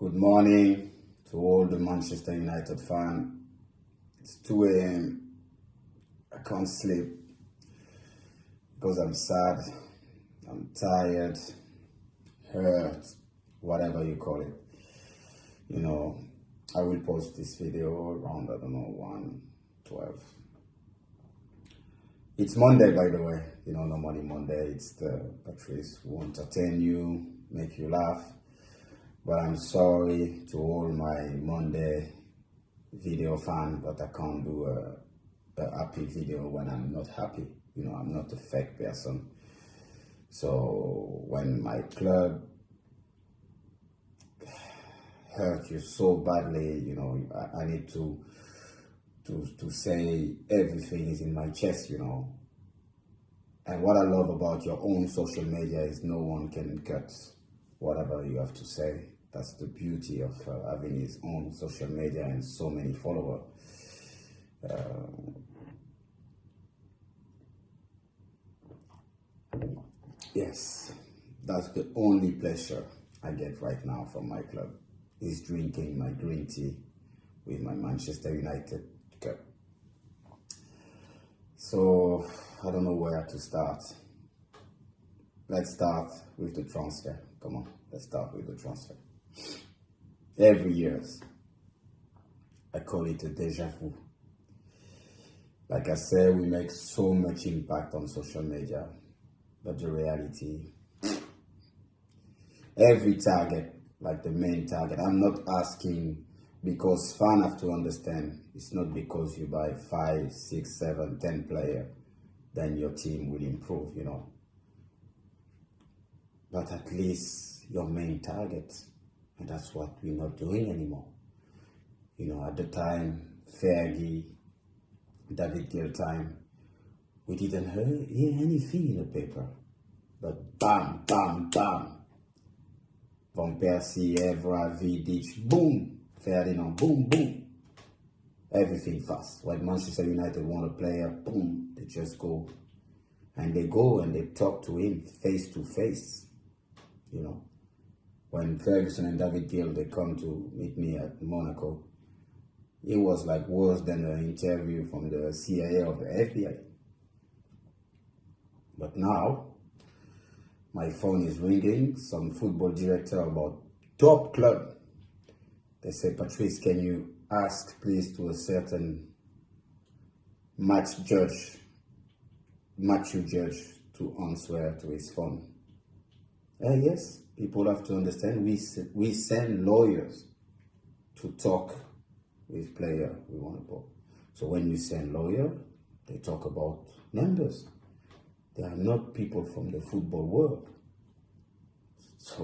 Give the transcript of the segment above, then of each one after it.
Good morning to all the Manchester United fan. It's 2 a.m. I can't sleep because I'm sad, I'm tired, hurt, whatever you call it. I will post this video around, 1:12. It's Monday, by the way. Normally Monday, it's the Patrice who will entertain you, make you laugh. But I'm sorry to all my Monday video fan, but I can't do a happy video when I'm not happy. I'm not a fake person. So when my club hurt you so badly, I need to say everything is in my chest, And what I love about your own social media is no one can cut whatever you have to say. That's the beauty of having his own social media and so many followers. Yes, that's the only pleasure I get right now from my club, is drinking my green tea with my Manchester United cup. So, I don't know where to start. Let's start with the transfer. Come on, let's start with the transfer. Every year, I call it a deja vu. Like I said, we make so much impact on social media, but the reality, every target, like the main target, I'm not asking, because fans have to understand, it's not because you buy 5, 6, 7, 10 players, then your team will improve, But at least your main target, and that's what we're not doing anymore. At the time, Fergie, David Gill time, we didn't hear anything in the paper. But bam, bam, bam. Van Persie, Evra, Vidic, boom. Ferdinand, boom, boom. Everything fast. When Manchester United want a player, boom, they just go. And they go and they talk to him face to face. When Ferguson and David Gill, they come to meet me at Monaco, it was like worse than an interview from the CIA or the FBI. But now, my phone is ringing, some football director about top club. They say, Patrice, can you ask please to a certain Matthew Judge to answer to his phone. Yes, people have to understand, we send lawyers to talk with player we want to talk. So when you send lawyer, they talk about numbers. They are not people from the football world. So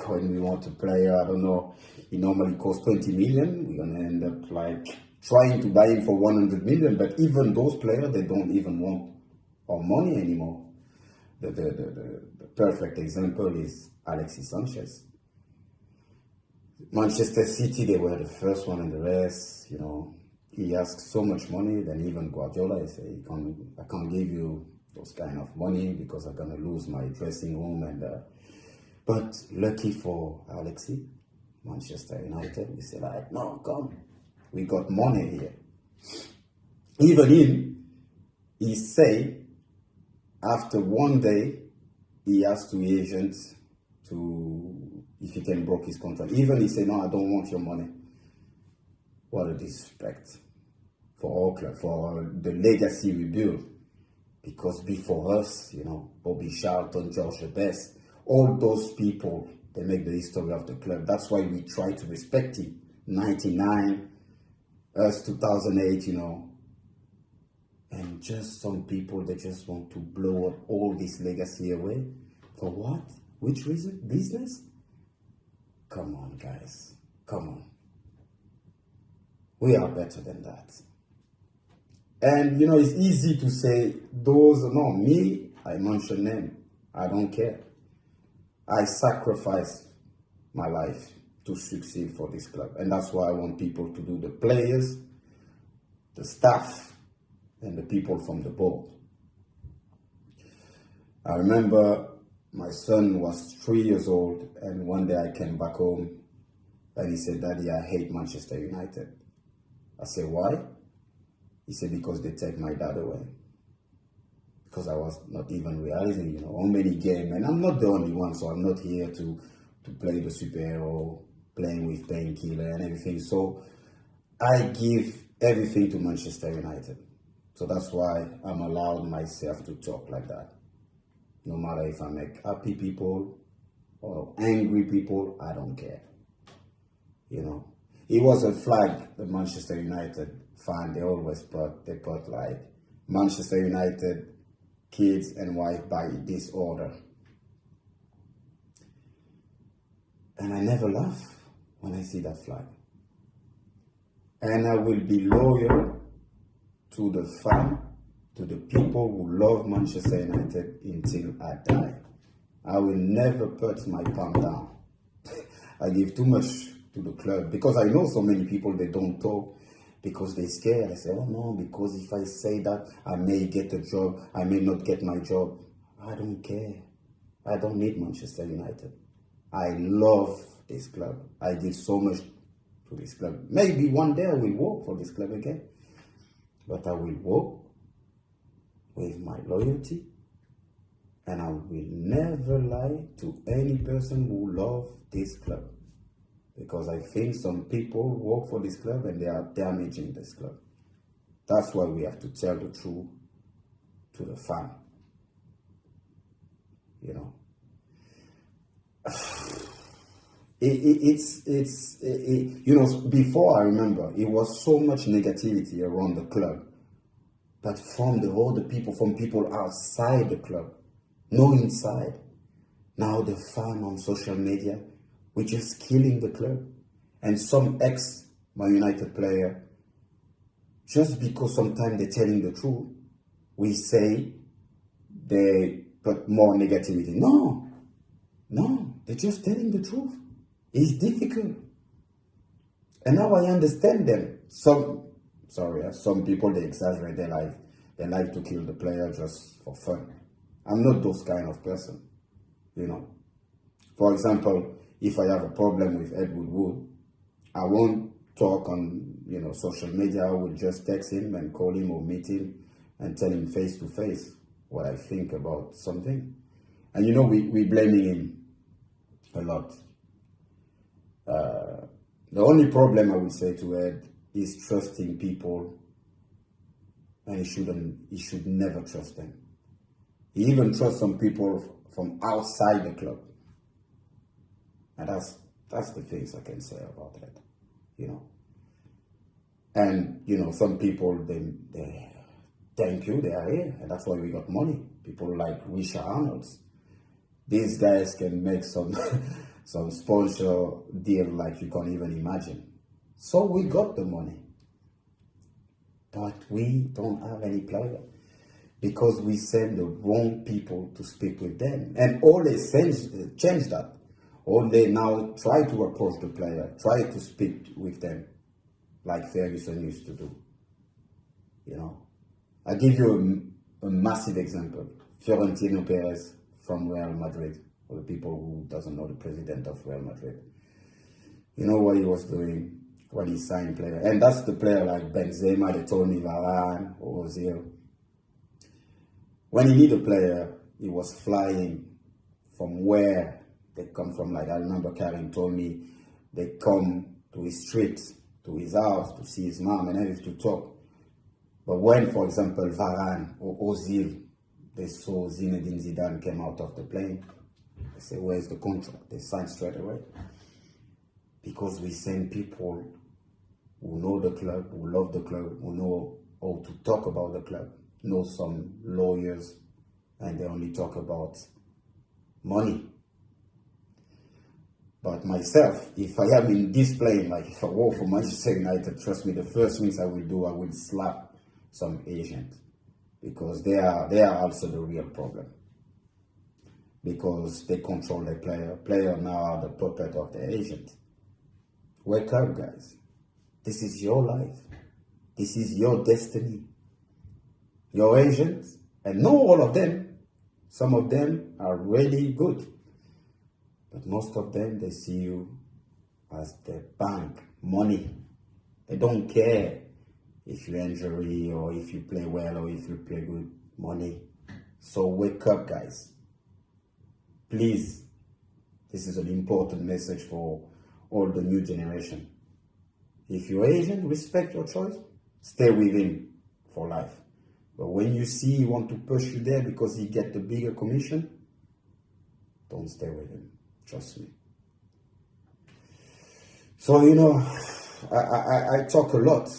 when we want a player, I don't know, he normally costs 20 million, we're gonna end up like trying to buy him for 100 million, but even those players, they don't even want our money anymore. The perfect example is Alexis Sanchez. Manchester City, they were the first one in the race, He asked so much money, then even Guardiola, he said, I can't give you those kind of money because I'm going to lose my dressing room. But lucky for Alexis, Manchester United, we said, no, come, we got money here. Even he said, after one day, he asked to the agent if he can break his contract. Even he said, no, I don't want your money. What a disrespect for our club, for the legacy we built. Because before us, Bobby Charlton, George Best, all those people, they make the history of the club. That's why we try to respect him. 99, us 2008, And just some people, they just want to blow up all this legacy away. For what? Which reason? Business? Come on, guys. Come on. We are better than that. And, it's easy to say, me, I mention them. I don't care. I sacrifice my life to succeed for this club. And that's why I want people to do the players, the staff, and the people from the board. I remember my son was 3 years old, and one day I came back home And he said, Daddy, I hate Manchester United. I said, why? He said, because they take my dad away. Because I was not even realizing, how many games. And I'm not the only one, so I'm not here to play the superhero, playing with painkiller and everything. So I give everything to Manchester United. So that's why I'm allowed myself to talk like that. No matter if I make happy people or angry people, I don't care. It was a flag the Manchester United fan, they put like Manchester United kids and wife by disorder. And I never laugh when I see that flag. And I will be loyal to the fan, to the people who love Manchester United until I die. I will never put my palm down. I give too much to the club because I know so many people, they don't talk because they're scared. I say, oh no, because if I say that, I may get a job, I may not get my job. I don't care. I don't need Manchester United. I love this club. I give so much to this club. Maybe one day I will work for this club again, but I will work with my loyalty, and I will never lie to any person who loves this club, because I think some people work for this club and they are damaging this club. That's why we have to tell the truth to the fan. Before, I remember it was so much negativity around the club, but from the people, from people outside the club, no inside. Now the fan on social media, we're just killing the club. And some ex-Man United player, just because sometimes they're telling the truth, we say they put more negativity. No, they're just telling the truth. It's difficult. And now I understand them. Some people, they exaggerate. They like to kill the player just for fun. I'm not those kind of person, For example, if I have a problem with Ed Woodward, I won't talk on, social media. I will just text him and call him or meet him and tell him face to face what I think about something. And we blaming him a lot. The only problem I would say to Ed is trusting people, and he should never trust them. He even trusts some people from outside the club. And that's the things I can say about that, And, some people, they thank you, they are here, and that's why we got money. People like Richard Arnold's. These guys can make some some sponsor deal like you can't even imagine. So we got the money. But we don't have any player, because we send the wrong people to speak with them. And Ole changed that. Ole now try to approach the player, try to speak with them, like Ferguson used to do. I give you a massive example. Florentino Perez from Real Madrid, for the people who doesn't know the president of Real Madrid. You know what he was doing when he signed player? And that's the player like Benzema, they told me, Varane, or Ozil. When he need a player, he was flying from where they come from. Like I remember Karim told me, they come to his street, to his house, to see his mom and everything, to talk. But when, for example, Varane or Ozil, they saw Zinedine Zidane came out of the plane, they say, where's the contract? They sign straight away. Because we send people who know the club, who love the club, who know how to talk about the club, know some lawyers, and they only talk about money. But myself, if I am in this plane, like if I work for Manchester United, trust me, the first things I will do, I will slap some agent, because they are also the real problem. Because they control the player. Player now are the puppet of the agent. Wake up, guys. This is your life. This is your destiny. Your agents, and not all of them, some of them are really good. But most of them, they see you as the bank, money. They don't care if you injury or if you play well or if you play good. Money. So wake up, guys. Please. This is an important message for all the new generation. If you're Asian, respect your choice. Stay with him for life. But when you see he want to push you there because he get the bigger commission, don't stay with him. Trust me. So, I talk a lot.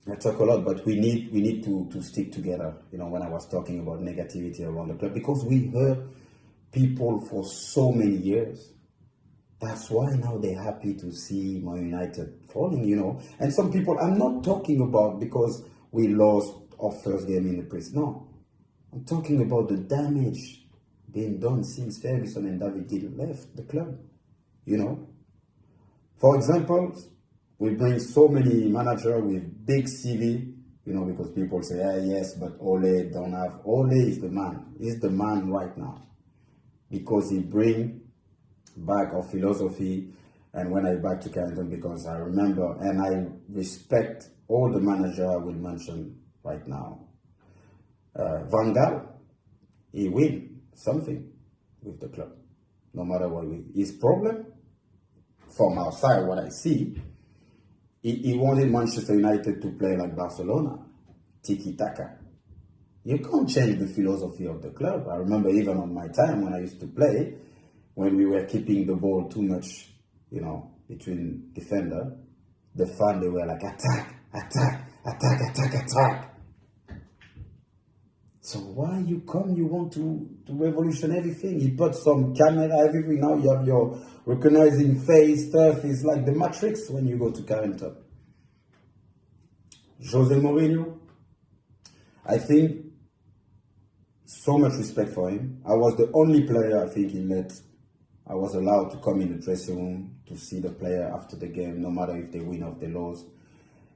But we need to stick together. When I was talking about negativity around the club, because we heard people for so many years. That's why now they're happy to see Man United falling, And some people, I'm not talking about because we lost our first game in the press. No. I'm talking about the damage being done since Ferguson and David Gill left the club, For example, we bring so many managers with big CV, because people say, yes, but Ole don't have. Ole is the man. He's the man right now. Because he bring back our philosophy, and when I back to Carrington, because I remember and I respect all the managers I will mention right now. Van Gaal, he win something with the club, no matter what. His problem, from outside, what I see, he wanted Manchester United to play like Barcelona, tiki-taka. You can't change the philosophy of the club. I remember even on my time when I used to play, when we were keeping the ball too much, between defender, the fan, they were like, attack, attack, attack, attack, attack. So why you want to revolution everything? You put some camera, everything. Now you have your recognizing face stuff. It's like the Matrix when you go to Carrington. Jose Mourinho, I think, so much respect for him. I was the only player I think I was allowed to come in the dressing room to see the player after the game, no matter if they win or they lose.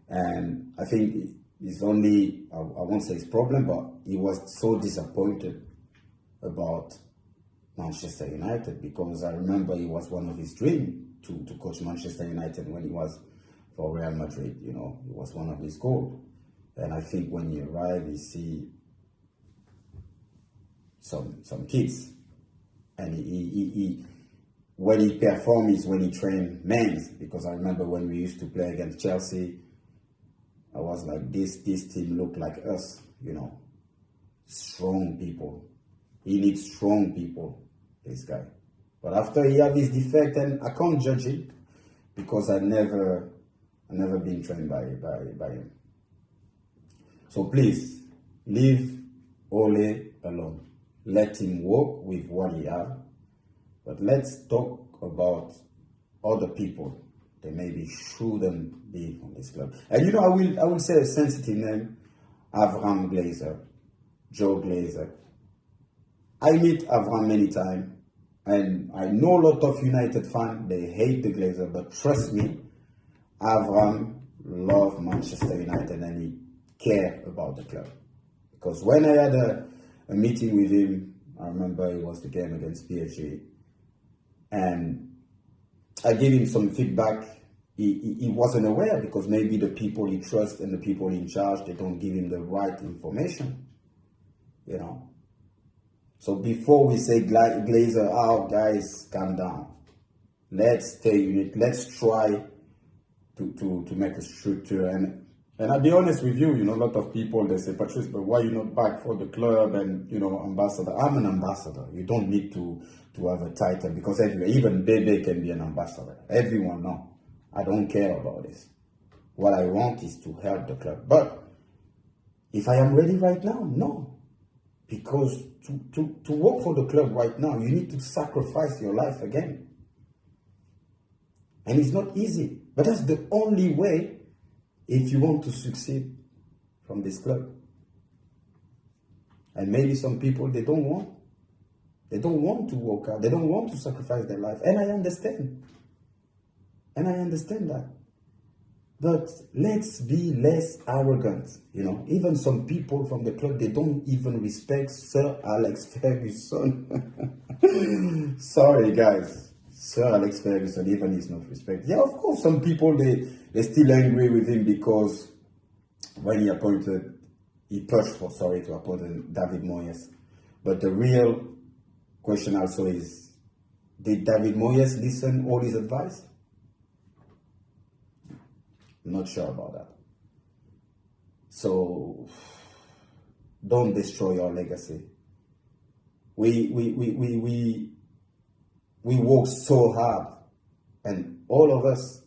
And I think it's only, I won't say his problem, but he was so disappointed about Manchester United, because I remember it was one of his dreams to coach Manchester United when he was for Real Madrid. It was one of his goals. And I think when he arrived, he see some kids, and he when he performs is when he train men, because I remember when we used to play against Chelsea, I was like, this team look like us, strong people. He needs strong people, this guy. But after he have his defect, and I can't judge it because I never been trained by him. So please leave Ole alone. Let him work with what he has. But let's talk about other people that maybe shouldn't be on this club. And I will say a sensitive name, Avram Glazer, Joe Glazer. I meet Avram many times, and I know a lot of United fans, they hate the Glazer, but trust me, Avram loves Manchester United and he cares about the club. Because when I had a meeting with him, I remember it was the game against PSG, and I gave him some feedback. He wasn't aware, because maybe the people he trusts and the people in charge, they don't give him the right information, So before we say Glazer, guys, calm down. Let's stay unit. Let's try to make a structure. And I'll be honest with you, a lot of people, they say, Patrice, but why you not back for the club and, ambassador? I'm an ambassador. You don't need to have a title, because even Bebe can be an ambassador. Everyone knows. I don't care about this. What I want is to help the club. But if I am ready right now, no. Because to work for the club right now, you need to sacrifice your life again. And it's not easy. But that's the only way if you want to succeed from this club. And maybe some people, they don't want to work out. They don't want to sacrifice their life. And I understand. that. But let's be less arrogant. Even some people from the club, they don't even respect Sir Alex Ferguson. Sorry, guys. Sir Alex Ferguson, even he's not respected. Yeah, of course, some people, they're still angry with him because when he pushed to appoint David Moyes. But the real question also is, did David Moyes listen all his advice? I'm not sure about that. So, don't destroy your legacy. We work so hard, and all of us,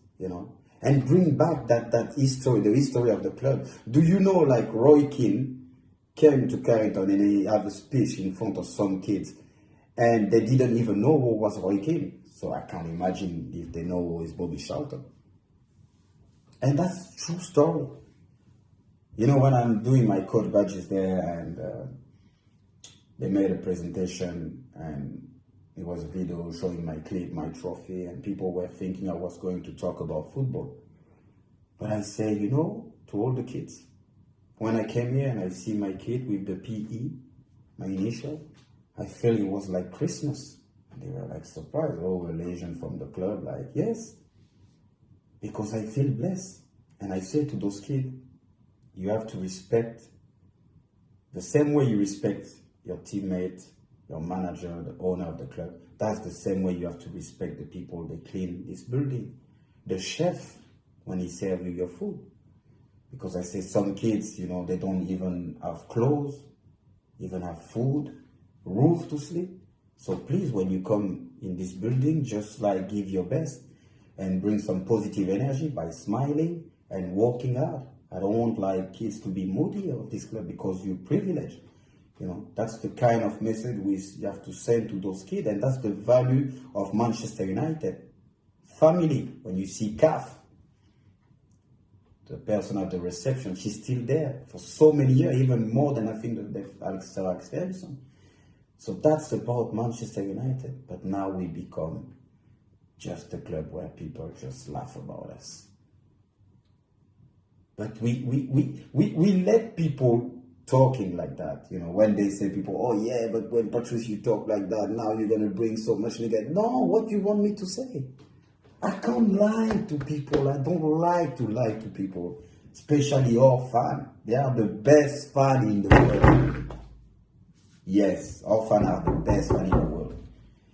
and bring back that history, the history of the club. Do you know, like Roy Keane came to Carrington and he had a speech in front of some kids, and they didn't even know who was Roy Keane. So I can't imagine if they know who is Bobby Charlton. And that's a true story. When I'm doing my coach badges there, and they made a presentation, and it was a video showing my clip, my trophy, and people were thinking I was going to talk about football. But I say, to all the kids, when I came here and I see my kid with the PE, my initial, I felt it was like Christmas. And they were like surprised. Oh, a legend from the club. Like, yes, because I feel blessed. And I say to those kids, you have to respect the same way you respect your teammate, your manager, the owner of the club. That's the same way you have to respect the people that clean this building. The chef, when he serves you your food. Because I say some kids, they don't even have clothes, even have food, roof to sleep. So please, when you come in this building, just like give your best and bring some positive energy by smiling and working hard. I don't want like kids to be moody of this club because you're privileged. That's the kind of message you have to send to those kids, and that's the value of Manchester United. Family, when you see Kath, the person at the reception, she's still there for so many years, even more than I think Alex Ferguson. So that's about Manchester United. But now we become just a club where people just laugh about us. But we let people talking like that, when they say people, oh yeah, but when Patrice, you talk like that, now you're going to bring so much negative. No, what do you want me to say? I can't lie to people. I don't like to lie to people, especially our fans. They are the best fan in the world. Yes, our fans are the best fan in the world.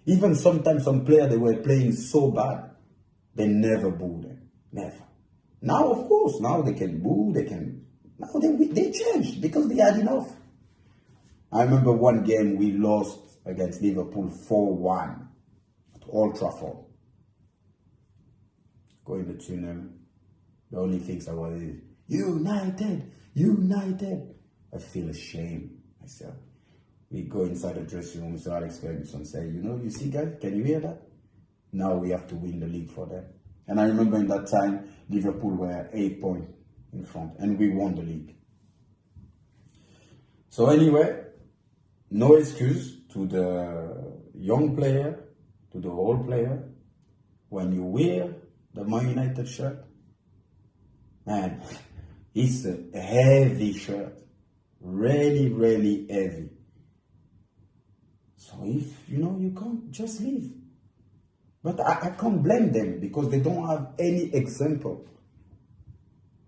Even sometimes some players, they were playing so bad, they never booed them. Never. Now, of course, now they can boo, now they changed because they had enough. I remember one game we lost against Liverpool 4-1 at Old Trafford. Going to tunnel. The only things I was is, United. I feel ashamed myself. We go inside the dressing room, so Alex Ferguson say, you see guys, can you hear that? Now we have to win the league for them. And I remember in that time, Liverpool were 8 points in front, and we won the league. So anyway, no excuse to the young player, to the old player. When you wear the Man United shirt, man, it's a heavy shirt. Really, really heavy. So if, you can't just leave. But I can't blame them because they don't have any example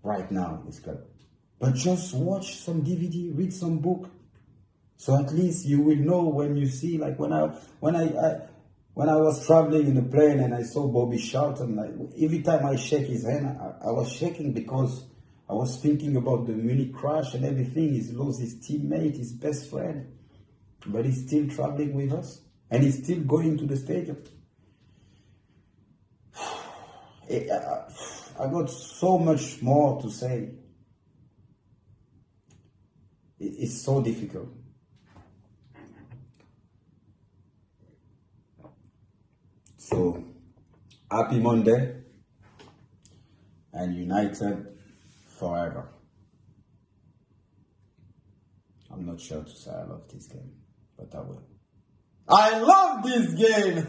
right now in this club. But just watch some DVD, read some book. So at least you will know when you see, like when I was traveling in a plane and I saw Bobby Charlton, like every time I shake his hand, I was shaking because I was thinking about the Munich crash and everything. He's lost his teammate, his best friend, but he's still traveling with us and he's still going to the stadium. I got so much more to say. It's so difficult. So, happy Monday and United forever. I'm not sure to say I love this game, but I will. I love this game!